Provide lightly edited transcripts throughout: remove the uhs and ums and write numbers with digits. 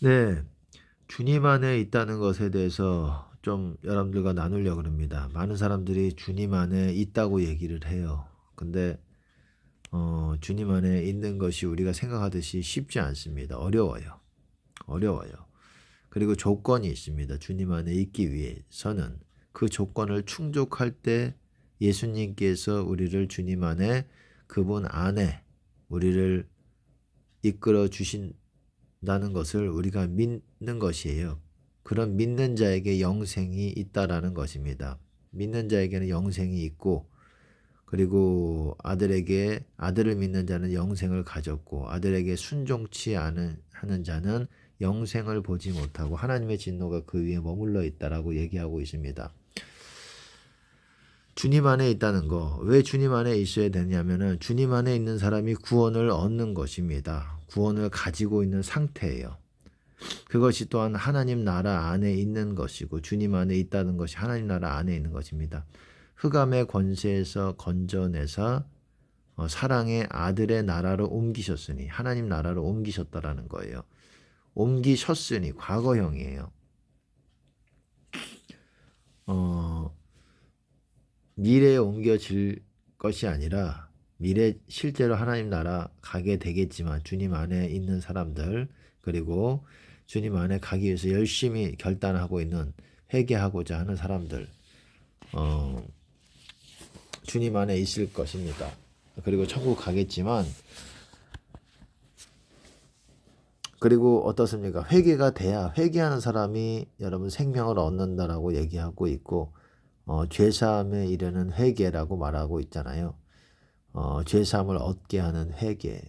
네, 주님 안에 있다는 것에 대해서 좀 여러분들과 나누려고 합니다. 많은 사람들이 주님 안에 있다고 얘기를 해요. 근데 주님 안에 있는 것이 우리가 생각하듯이 쉽지 않습니다. 어려워요. 어려워요. 그리고 조건이 있습니다. 주님 안에 있기 위해서는 그 조건을 충족할 때 예수님께서 우리를 주님 안에, 그분 안에 우리를 이끌어 주신다는 것을 우리가 믿는 것이에요. 그런 믿는 자에게 영생이 있다라는 것입니다. 믿는 자에게는 영생이 있고, 그리고 아들을 믿는 자는 영생을 가졌고, 아들에게 순종치 않은 하는 자는 영생을 보지 못하고 하나님의 진노가 그 위에 머물러 있다라고 얘기하고 있습니다. 주님 안에 있다는 거, 왜 주님 안에 있어야 되냐면은 주님 안에 있는 사람이 구원을 얻는 것입니다. 구원을 가지고 있는 상태예요. 그것이 또한 하나님 나라 안에 있는 것이고, 주님 안에 있다는 것이 하나님 나라 안에 있는 것입니다. 흑암의 권세에서 건져내사 사랑의 아들의 나라로 옮기셨으니, 하나님 나라로 옮기셨다라는 거예요. 옮기셨으니 과거형이에요. 미래에 옮겨질 것이 아니라, 미래 실제로 하나님 나라 가게 되겠지만 주님 안에 있는 사람들, 그리고 주님 안에 가기 위해서 열심히 결단하고 있는, 회개하고자 하는 사람들, 주님 안에 있을 것입니다. 그리고 천국 가겠지만, 그리고 어떻습니까? 회개가 돼야, 회개하는 사람이 여러분 생명을 얻는다라고 얘기하고 있고, 죄사함에 이르는 회개라고 말하고 있잖아요. 죄사함을 얻게 하는 회개.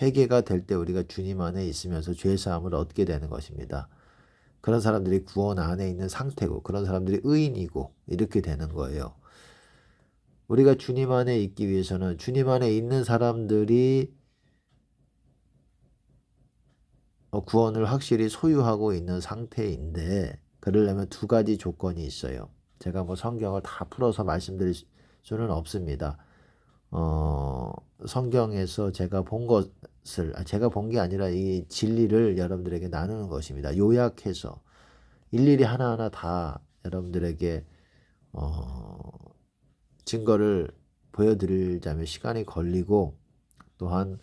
회개가 될 때 우리가 주님 안에 있으면서 죄사함을 얻게 되는 것입니다. 그런 사람들이 구원 안에 있는 상태고, 그런 사람들이 의인이고, 이렇게 되는 거예요. 우리가 주님 안에 있기 위해서는 주님 안에 있는 사람들이 구원을 확실히 소유하고 있는 상태인데, 그러려면 두 가지 조건이 있어요. 제가 뭐 성경을 다 풀어서 말씀드릴 수는 없습니다. 성경에서 제가 본 것을, 제가 본 게 아니라 이 진리를 여러분들에게 나누는 것입니다. 요약해서 일일이 하나하나 다 여러분들에게 증거를 보여드리자면 시간이 걸리고, 또한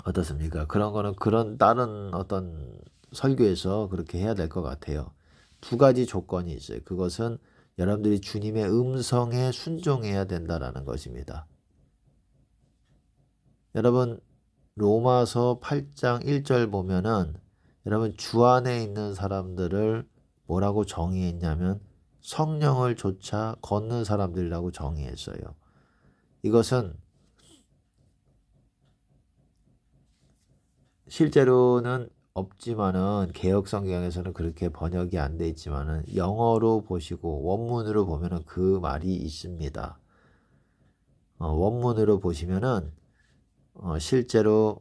어떻습니까? 그런 거는 그런 다른 어떤 설교에서 그렇게 해야 될 것 같아요. 두 가지 조건이 있어요. 그것은 여러분들이 주님의 음성에 순종해야 된다라는 것입니다. 여러분, 로마서 8장 1절 보면은 여러분, 주 안에 있는 사람들을 뭐라고 정의했냐면 성령을 조차 걷는 사람들이라고 정의했어요. 이것은 실제로는 없지만은, 개역 성경에서는 그렇게 번역이 안 돼 있지만은 영어로 보시고 원문으로 보면은 그 말이 있습니다. 원문으로 보시면은 실제로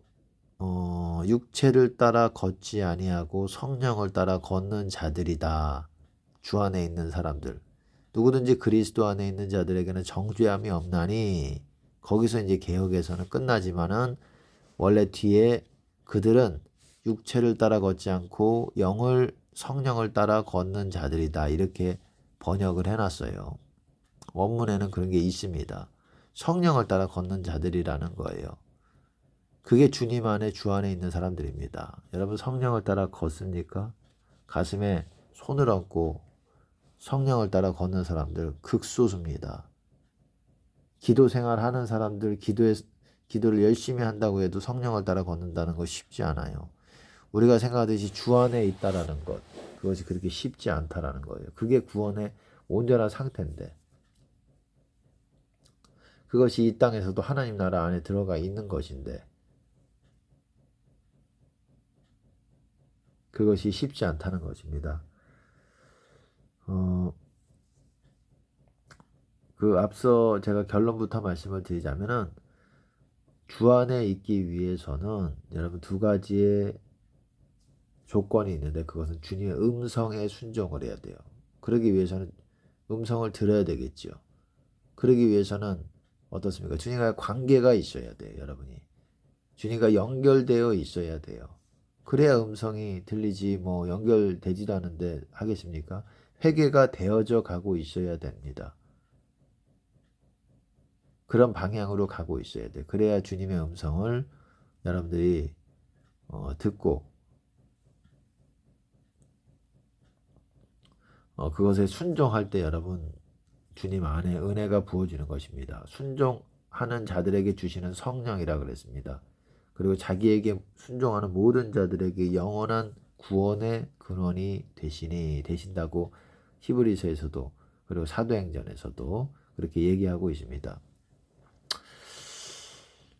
육체를 따라 걷지 아니하고 성령을 따라 걷는 자들이다. 주 안에 있는 사람들. 누구든지 그리스도 안에 있는 자들에게는 정죄함이 없나니, 거기서 이제 개역에서는 끝나지만은 원래 뒤에 그들은 육체를 따라 걷지 않고 성령을 따라 걷는 자들이다. 이렇게 번역을 해놨어요. 원문에는 그런 게 있습니다. 성령을 따라 걷는 자들이라는 거예요. 그게 주님 안에, 주 안에 있는 사람들입니다. 여러분, 성령을 따라 걷습니까? 가슴에 손을 얹고 성령을 따라 걷는 사람들 극소수입니다. 기도 생활하는 사람들, 기도를 열심히 한다고 해도 성령을 따라 걷는다는 거 쉽지 않아요. 우리가 생각하듯이 주 안에 있다라는 것, 그것이 그렇게 쉽지 않다라는 거예요. 그게 구원의 온전한 상태인데, 그것이 이 땅에서도 하나님 나라 안에 들어가 있는 것인데, 그것이 쉽지 않다는 것입니다. 앞서 제가 결론부터 말씀을 드리자면은, 주 안에 있기 위해서는 여러분 두 가지의 조건이 있는데, 그것은 주님의 음성에 순종을 해야 돼요. 그러기 위해서는 음성을 들어야 되겠죠. 그러기 위해서는 어떻습니까? 주님과의 관계가 있어야 돼요, 여러분이. 주님과 연결되어 있어야 돼요. 그래야 음성이 들리지 뭐 연결되지도 않은데 하겠습니까? 회개가 되어져 가고 있어야 됩니다. 그런 방향으로 가고 있어야 돼. 그래야 주님의 음성을 여러분들이 듣고 그것에 순종할 때 여러분 주님 안에 은혜가 부어지는 것입니다. 순종하는 자들에게 주시는 성령이라 그랬습니다. 그리고 자기에게 순종하는 모든 자들에게 영원한 구원의 근원이 되신다고 히브리서에서도 그리고 사도행전에서도 그렇게 얘기하고 있습니다.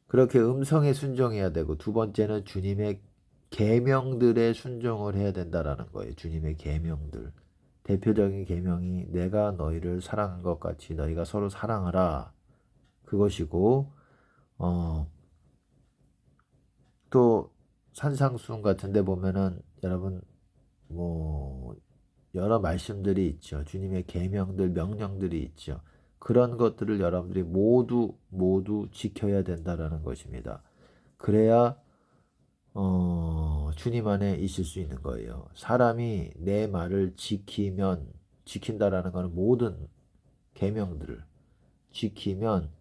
그렇게 음성에 순종해야 되고, 두 번째는 주님의 계명들에 순종을 해야 된다라는 거예요. 주님의 계명들. 대표적인 계명이 내가 너희를 사랑한 것 같이 너희가 서로 사랑하라. 그것이고 또 산상수훈 같은 데 보면은 여러분 뭐 여러 말씀들이 있죠. 주님의 계명들, 명령들이 있죠. 그런 것들을 여러분들이 모두 지켜야 된다라는 것입니다. 그래야 주님 안에 있을 수 있는 거예요. 사람이 내 말을 지킨다라는 것은 모든 계명들을 지키면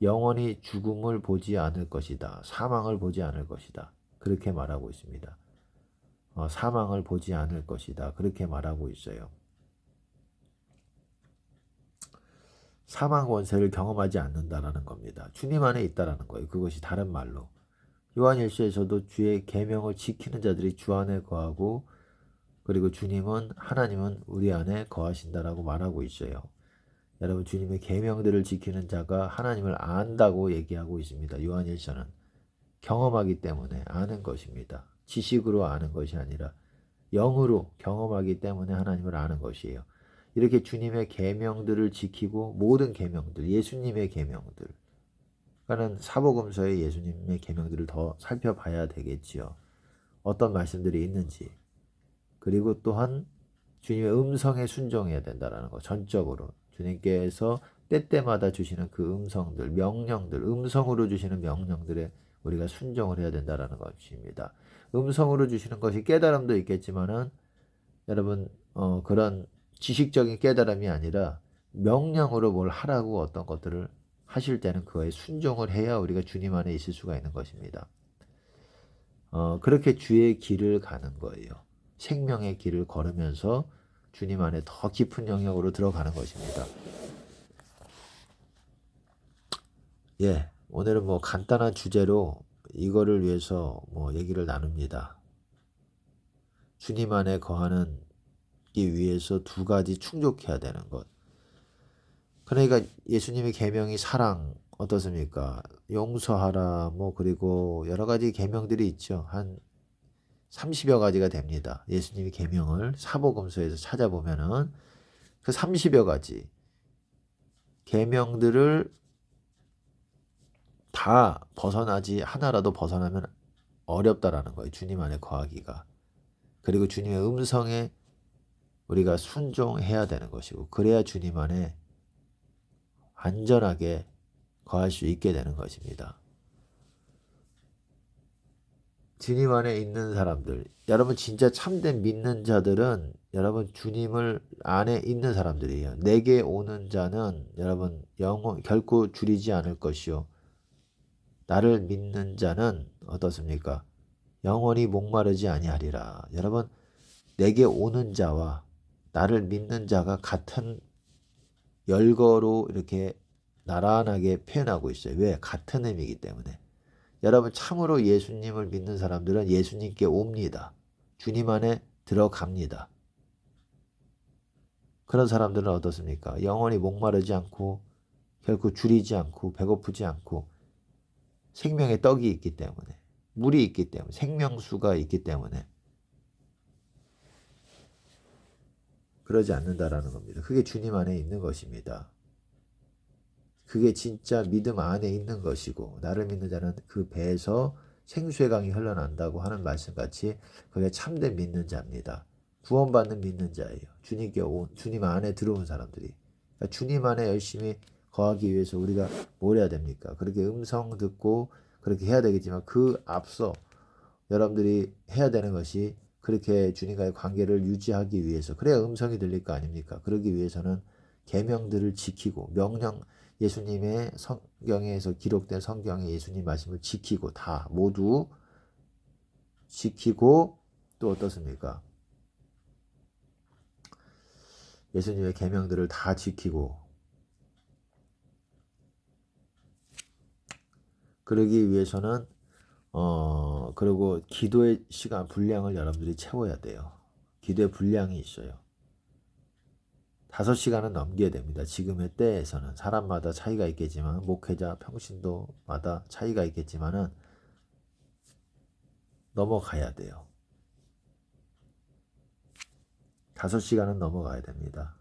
영원히 죽음을 보지 않을 것이다. 사망을 보지 않을 것이다. 그렇게 말하고 있습니다. 사망을 보지 않을 것이다. 그렇게 말하고 있어요. 사망 권세를 경험하지 않는다라는 겁니다. 주님 안에 있다라는 거예요. 그것이 다른 말로. 요한일서에서도 주의 계명을 지키는 자들이 주 안에 거하고 그리고 하나님은 우리 안에 거하신다라고 말하고 있어요. 여러분 주님의 계명들을 지키는 자가 하나님을 안다고 얘기하고 있습니다. 요한일서는 경험하기 때문에 아는 것입니다. 지식으로 아는 것이 아니라 영으로 경험하기 때문에 하나님을 아는 것이에요. 이렇게 주님의 계명들을 지키고 모든 계명들, 예수님의 계명들, 그러니까는 사복음서의 예수님의 계명들을 더 살펴봐야 되겠지요. 어떤 말씀들이 있는지. 그리고 또한 주님의 음성에 순종해야 된다는 거. 전적으로 주님께서 때때마다 주시는 그 음성들, 명령들, 음성으로 주시는 명령들에 우리가 순종을 해야 된다는 것입니다. 음성으로 주시는 것이 깨달음도 있겠지만은 여러분 그런 지식적인 깨달음이 아니라 명령으로 뭘 하라고 어떤 것들을 하실 때는 그거에 순종을 해야 우리가 주님 안에 있을 수가 있는 것입니다. 그렇게 주의 길을 가는 거예요. 생명의 길을 걸으면서 주님 안에 더 깊은 영역으로 들어가는 것입니다. 예, 오늘은 뭐 간단한 주제로 이거를 위해서 뭐 얘기를 나눕니다. 주님 안에 거하는 기 위해서 두 가지 충족해야 되는 것. 그러니까 예수님의 계명이 사랑 어떻습니까? 용서하라 뭐 그리고 여러 가지 계명들이 있죠. 한 30여 가지가 됩니다. 예수님의 계명을 사복음서에서 찾아보면은 그 30여 가지 계명들을 다 하나라도 벗어나면 어렵다라는 거예요. 주님 안에 거하기가. 그리고 주님의 음성에 우리가 순종해야 되는 것이고 그래야 주님 안에 안전하게 거할 수 있게 되는 것입니다. 주님 안에 있는 사람들, 여러분 진짜 참된 믿는 자들은 여러분 주님을 안에 있는 사람들이에요. 내게 오는 자는 여러분 결코 줄이지 않을 것이요. 나를 믿는 자는 어떻습니까? 영원히 목마르지 아니하리라. 여러분 내게 오는 자와 나를 믿는 자가 같은 열거로 이렇게 나란하게 표현하고 있어요. 왜? 같은 의미이기 때문에. 여러분 참으로 예수님을 믿는 사람들은 예수님께 옵니다. 주님 안에 들어갑니다. 그런 사람들은 어떻습니까? 영원히 목마르지 않고 결코 줄이지 않고 배고프지 않고 생명의 떡이 있기 때문에 물이 있기 때문에 생명수가 있기 때문에 그러지 않는다라는 겁니다. 그게 주님 안에 있는 것입니다. 그게 진짜 믿음 안에 있는 것이고 나를 믿는 자는 그 배에서 생수의 강이 흘러난다고 하는 말씀같이 그게 참된 믿는 자입니다. 구원받는 믿는 자예요. 주님 안에 들어온 사람들이. 그러니까 주님 안에 열심히 거하기 위해서 우리가 뭘 해야 됩니까? 그렇게 음성 듣고 그렇게 해야 되겠지만 그 앞서 여러분들이 해야 되는 것이 그렇게 주님과의 관계를 유지하기 위해서, 그래야 음성이 들릴 거 아닙니까? 그러기 위해서는 계명들을 지키고, 명령, 예수님의 성경에서 기록된 성경의 예수님 말씀을 지키고, 다 모두 지키고, 또 어떻습니까? 예수님의 계명들을 다 지키고, 그러기 위해서는 그리고 기도의 시간 분량을 여러분들이 채워야 돼요. 기도의 분량이 있어요. 5시간은 넘겨야 됩니다. 지금의 때에서는 사람마다 차이가 있겠지만, 목회자 평신도마다 차이가 있겠지만은 넘어가야 돼요. 5시간은 넘어가야 됩니다.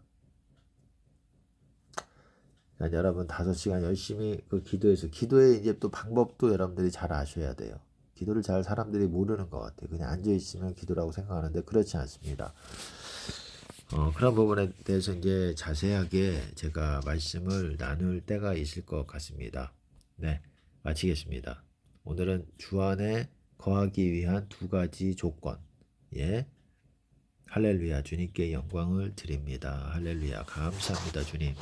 그러니까 여러분 5시간 열심히 그 기도의 이제 또 방법도 여러분들이 잘 아셔야 돼요. 기도를 잘 사람들이 모르는 것 같아요. 그냥 앉아있으면 기도라고 생각하는데 그렇지 않습니다. 그런 부분에 대해서 이제 자세하게 제가 말씀을 나눌 때가 있을 것 같습니다. 네, 마치겠습니다. 오늘은 주 안에 거하기 위한 2가지 조건. 예. 할렐루야, 주님께 영광을 드립니다. 할렐루야, 감사합니다, 주님.